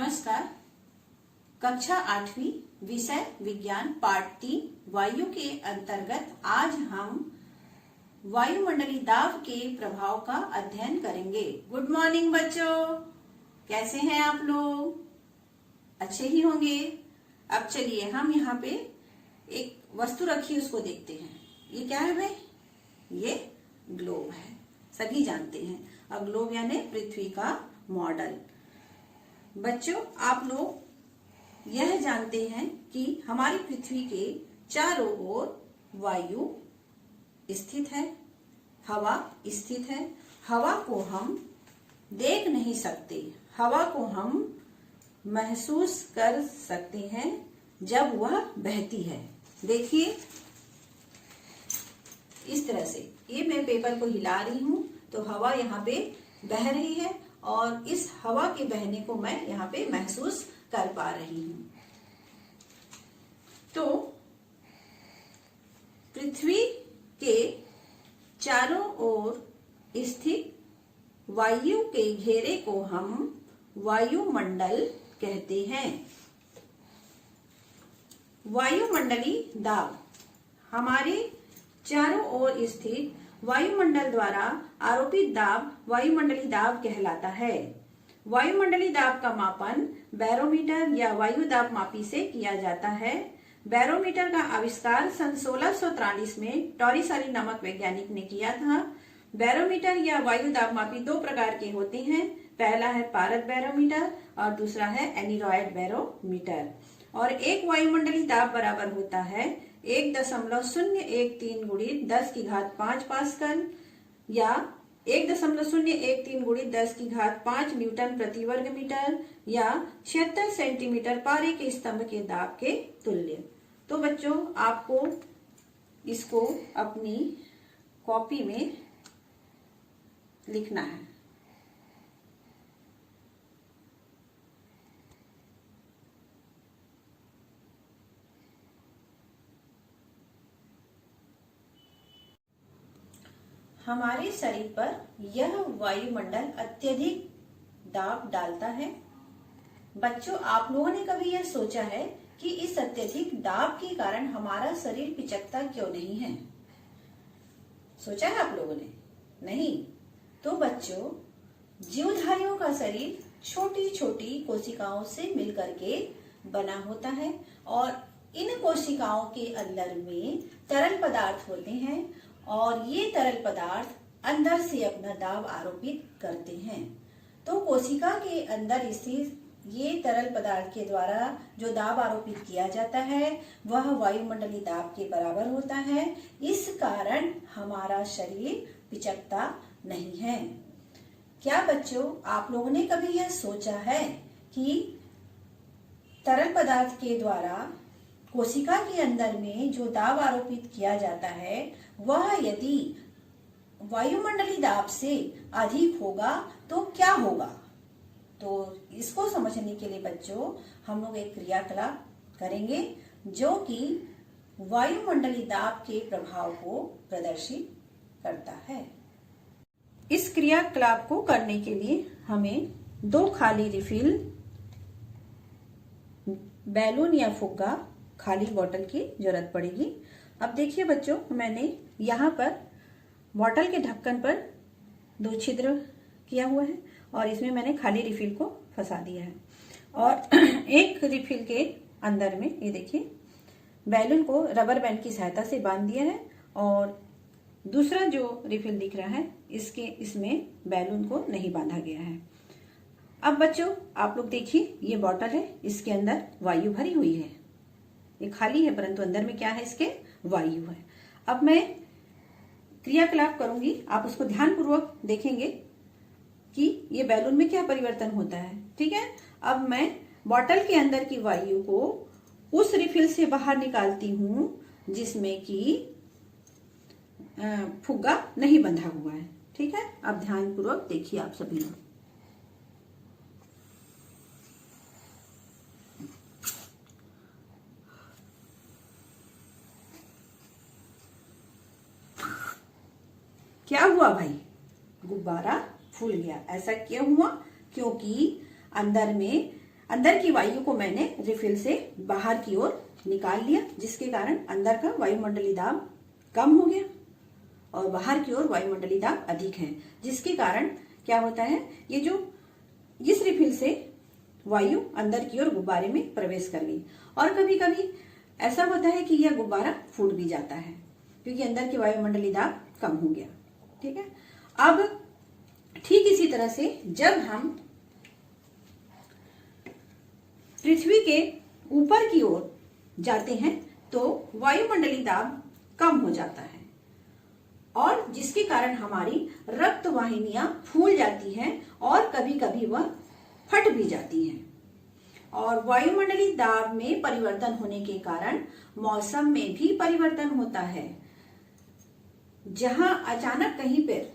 नमस्कार। कक्षा 8वीं विषय विज्ञान पार्ट 3 वायु के अंतर्गत आज हम वायुमंडलीय दाब के प्रभाव का अध्ययन करेंगे। गुड मॉर्निंग बच्चों, कैसे हैं आप लोग? अच्छे ही होंगे। अब चलिए हम यहाँ पे एक वस्तु रखी है, उसको देखते हैं। ये क्या है भाई? ये ग्लोब है, सभी जानते हैं। अब ग्लोब यानी पृथ्वी का मॉडल। बच्चों, आप लोग यह जानते हैं कि हमारी पृथ्वी के चारों ओर वायु स्थित है, हवा स्थित है। हवा को हम देख नहीं सकते, हवा को हम महसूस कर सकते हैं जब वह बहती है। देखिए इस तरह से, ये मैं पेपर को हिला रही हूं तो हवा यहाँ पे बह रही है और इस हवा के बहने को मैं यहाँ पे महसूस कर पा रही हूं। तो पृथ्वी के चारों ओर स्थित वायु के घेरे को हम वायुमंडल कहते हैं। वायुमंडलीय दाब हमारे चारों ओर स्थित वायुमंडल द्वारा आरोपित दाब वायुमंडलीय दाब कहलाता है। वायुमंडलीय दाब का मापन बैरोमीटर या वायु दाब मापी से किया जाता है। बैरोमीटर का आविष्कार सन 1643 में टॉरिसरी नामक वैज्ञानिक ने किया था। बैरोमीटर या वायु दाब मापी दो प्रकार के होते हैं। पहला है पारद बैरोमीटर और दूसरा है एनीरॉयड बैरोमीटर। और एक वायुमंडलीय दाब बराबर होता है 1.013 गुणित 10 की घात 5 पास्कल या 1.013 गुणित 10 की घात 5 न्यूटन प्रति वर्ग मीटर या 76 सेंटीमीटर पारे के स्तंभ के दाब के तुल्य। तो बच्चों, आपको इसको अपनी कॉपी में लिखना है। हमारे शरीर पर यह वायुमंडल अत्यधिक दाब डालता है। बच्चों, आप लोगों ने कभी यह सोचा है कि इस अत्यधिक दाब के कारण हमारा शरीर पिचकता क्यों नहीं है? सोचा है आप लोगों ने? नहीं। तो बच्चों, जीवधारियों का शरीर छोटी छोटी कोशिकाओं से मिलकर के बना होता है और इन कोशिकाओं के अंदर में तरल पदार्थ होते हैं और ये तरल पदार्थ अंदर से अपना दाब आरोपित करते हैं। तो कोशिका के अंदर स्थित ये तरल पदार्थ के द्वारा जो दाब आरोपित किया जाता है वह वायुमंडलीय दाब के बराबर होता है। इस कारण हमारा शरीर पिचकता नहीं है। क्या बच्चों, आप लोगों ने कभी यह सोचा है कि तरल पदार्थ के द्वारा कोशिका के अंदर में जो दाब आरोपित किया जाता है वह यदि वायुमंडलीय दाब से अधिक होगा तो क्या होगा? तो इसको समझने के लिए बच्चों हम लोग एक क्रियाकलाप करेंगे जो कि वायुमंडलीय दाब के प्रभाव को प्रदर्शित करता है। इस क्रियाकलाप को करने के लिए हमें 2 खाली रिफिल, बैलून या फुग्गा, खाली बोतल की जरूरत पड़ेगी। अब देखिए बच्चों, मैंने यहाँ पर बोतल के ढक्कन पर 2 छिद्र किया हुआ है और इसमें मैंने खाली रिफिल को फंसा दिया है और एक रिफिल के अंदर में ये देखिए बैलून को रबर बैंड की सहायता से बांध दिया है और दूसरा जो रिफिल दिख रहा है इसमें बैलून को नहीं बांधा गया है। अब बच्चों, आप लोग देखिए, ये बोतल है, इसके अंदर वायु भरी हुई है। ये खाली है परंतु अंदर में क्या है? इसके वायु है। अब मैं क्रियाकलाप करूंगी, आप उसको ध्यानपूर्वक देखेंगे कि ये बैलून में क्या परिवर्तन होता है। ठीक है। अब मैं बोतल के अंदर की वायु को उस रिफिल से बाहर निकालती हूं जिसमें कि फुग्गा नहीं बंधा हुआ है। ठीक है। अब ध्यानपूर्वक देखिए आप सभी लोग। क्या हुआ भाई? गुब्बारा फूल गया। ऐसा क्यों हुआ? क्योंकि अंदर में अंदर की वायु को मैंने रिफिल से बाहर की ओर निकाल लिया, जिसके कारण अंदर का वायुमंडलीय दाब कम हो गया और बाहर की ओर वायुमंडलीय दाब अधिक है, जिसके कारण क्या होता है, ये जो इस रिफिल से वायु अंदर की ओर गुब्बारे में प्रवेश कर गई। और कभी कभी ऐसा होता है कि यह गुब्बारा फूट भी जाता है क्योंकि अंदर की वायुमंडलीय दाब कम हो गया। ठीक है, अब ठीक इसी तरह से जब हम पृथ्वी के ऊपर की ओर जाते हैं तो वायुमंडलीय दाब कम हो जाता है और जिसके कारण हमारी रक्त वाहिनियां फूल जाती हैं और कभी कभी वह फट भी जाती हैं। और वायुमंडलीय दाब में परिवर्तन होने के कारण मौसम में भी परिवर्तन होता है। जहां अचानक कहीं पर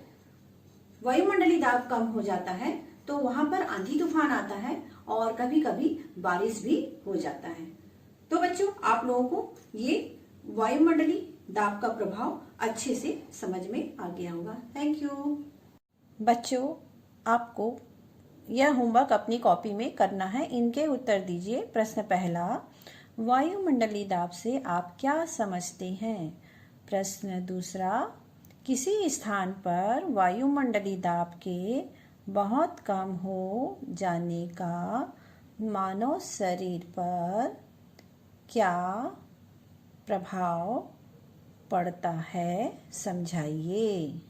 वायुमंडलीय दाब कम हो जाता है तो वहां पर आंधी तूफान आता है और कभी कभी बारिश भी हो जाता है। तो बच्चों, आप लोगों को ये वायुमंडलीय दाब का प्रभाव अच्छे से समझ में आ गया होगा। Thank you. बच्चों, आपको यह होमवर्क अपनी कॉपी में करना है। इनके उत्तर दीजिए। प्रश्न पहला, वायुमंडलीय दाब से आप क्या समझते हैं? प्रश्न दूसरा, किसी स्थान पर वायुमंडलीय दाब के बहुत कम हो जाने का मानव शरीर पर क्या प्रभाव पड़ता है, समझाइए।